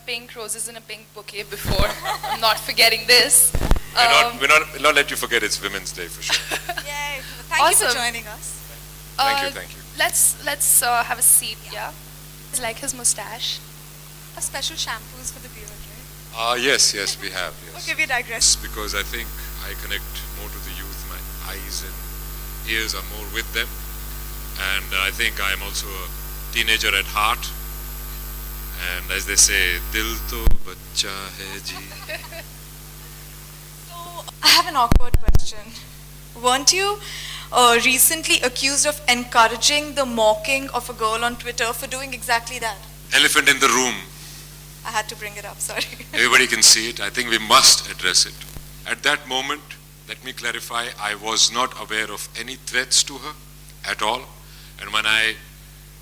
pink roses in a pink bouquet before. I'm not forgetting this. We'll not let you forget it's Women's Day for sure. Yay. Thank you for joining us. Thank you. Let's have a seat, yeah? It's like his mustache. Have special shampoos for the beard, right? Yes, we have. Yes. Okay, we digress. Because I think I connect more to the youth. My eyes and ears are more with them. And I think I am also a teenager at heart. And as they say, dil to bacha hai ji. So, I have an awkward question. Weren't you recently accused of encouraging the mocking of a girl on Twitter for doing exactly that? Elephant in the room. I had to bring it up, sorry. Everybody can see it. I think we must address it. At that moment, let me clarify, I was not aware of any threats to her at all. And when I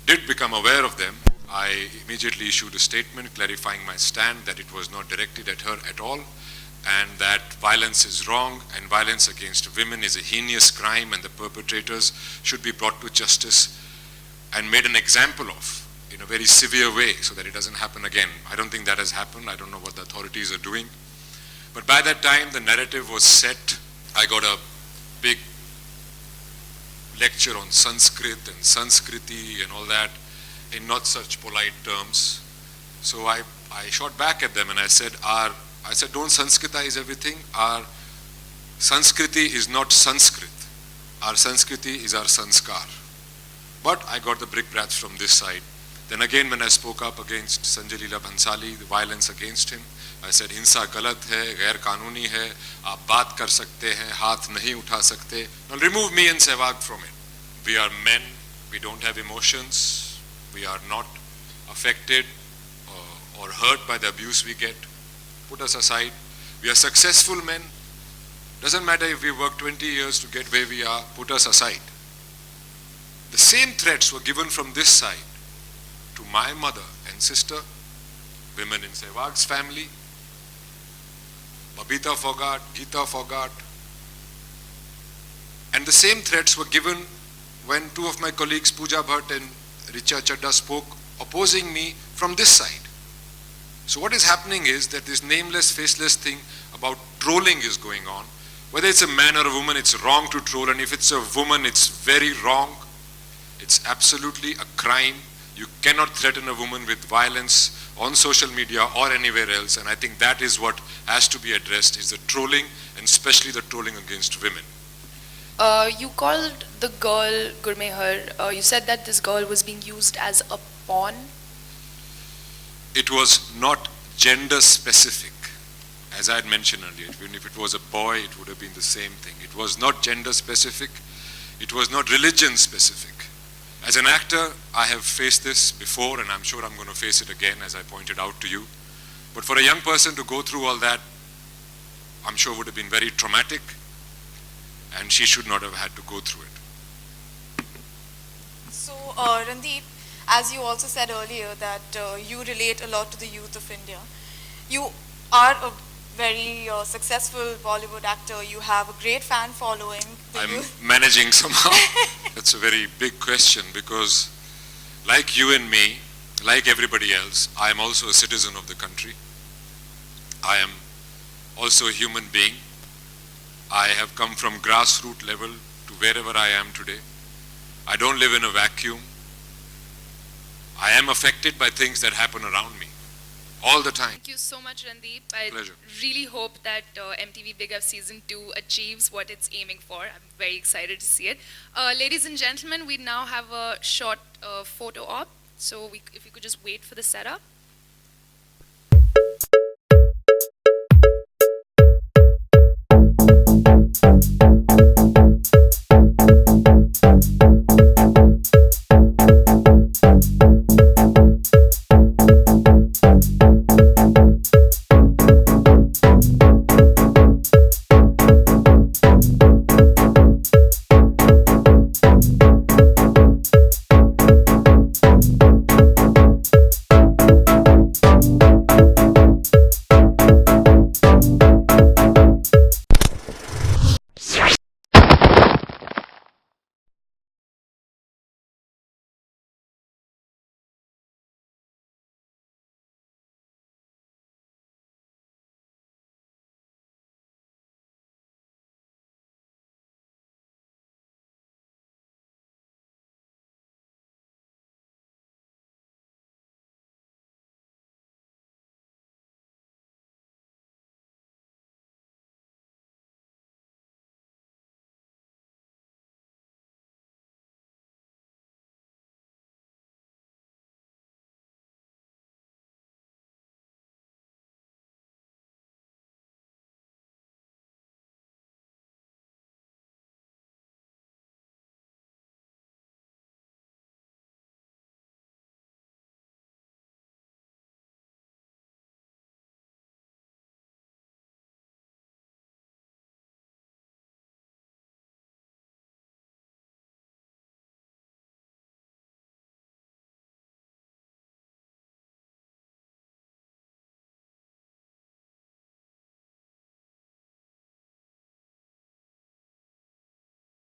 did become aware of them, I immediately issued a statement clarifying my stand that it was not directed at her at all, and that violence is wrong and violence against women is a heinous crime and the perpetrators should be brought to justice and made an example of in a very severe way so that it doesn't happen again. I don't think that has happened. I don't know what the authorities are doing. But by that time, the narrative was set. I got a big lecture on Sanskrit and Sanskriti and all that in not such polite terms. So I shot back at them and I said, don't Sanskritize everything. Our Sanskriti is not Sanskrit. Our Sanskriti is our Sanskar. But I got the brickbats from this side. Then again, when I spoke up against Sanjay Leela Bhansali, the violence against him, I said, हिंसा गलत है, गैर कानूनी है, आप बात कर सकते हैं, हाथ नहीं उठा सकते. Now remove me and Sehwag from it. We are men, we don't have emotions, we are not affected or hurt by the abuse we get. Put us aside. We are successful men. Doesn't matter if we work 20 years to get where we are, put us aside. The same threats were given from this side to my mother and sister, women in Sehwag's family, Babita Fogart, Geeta Fogart. And the same threats were given when two of my colleagues, Pooja Bhatt and Richa Chadda, spoke opposing me from this side. So what is happening is that this nameless, faceless thing about trolling is going on. Whether it's a man or a woman, it's wrong to troll. And if it's a woman, it's very wrong. It's absolutely a crime. You cannot threaten a woman with violence on social media or anywhere else. And I think that is what has to be addressed, is the trolling, and especially the trolling against women. You called the girl Gurmehar. You said that this girl was being used as a pawn. It was not gender specific. As I had mentioned earlier, even if it was a boy, it would have been the same thing. It was not gender specific. It was not religion specific. As an actor, I have faced this before, and I'm sure I'm going to face it again, as I pointed out to you. But for a young person to go through all that, I'm sure would have been very traumatic, and she should not have had to go through it. So, Randeep, as you also said earlier that you relate a lot to the youth of India. You are a very successful Bollywood actor. You have a great fan following. I'm managing somehow. That's a very big question, because like you and me, like everybody else, I am also a citizen of the country. I am also a human being. I have come from grassroots level to wherever I am today. I don't live in a vacuum. I am affected by things that happen around me all the time. Thank you so much, Randeep. I Pleasure. really hope that MTV Big F Season 2 achieves what it's aiming for. I'm very excited to see it. Ladies and gentlemen, we now have a short photo op. So if you could just wait for the setup.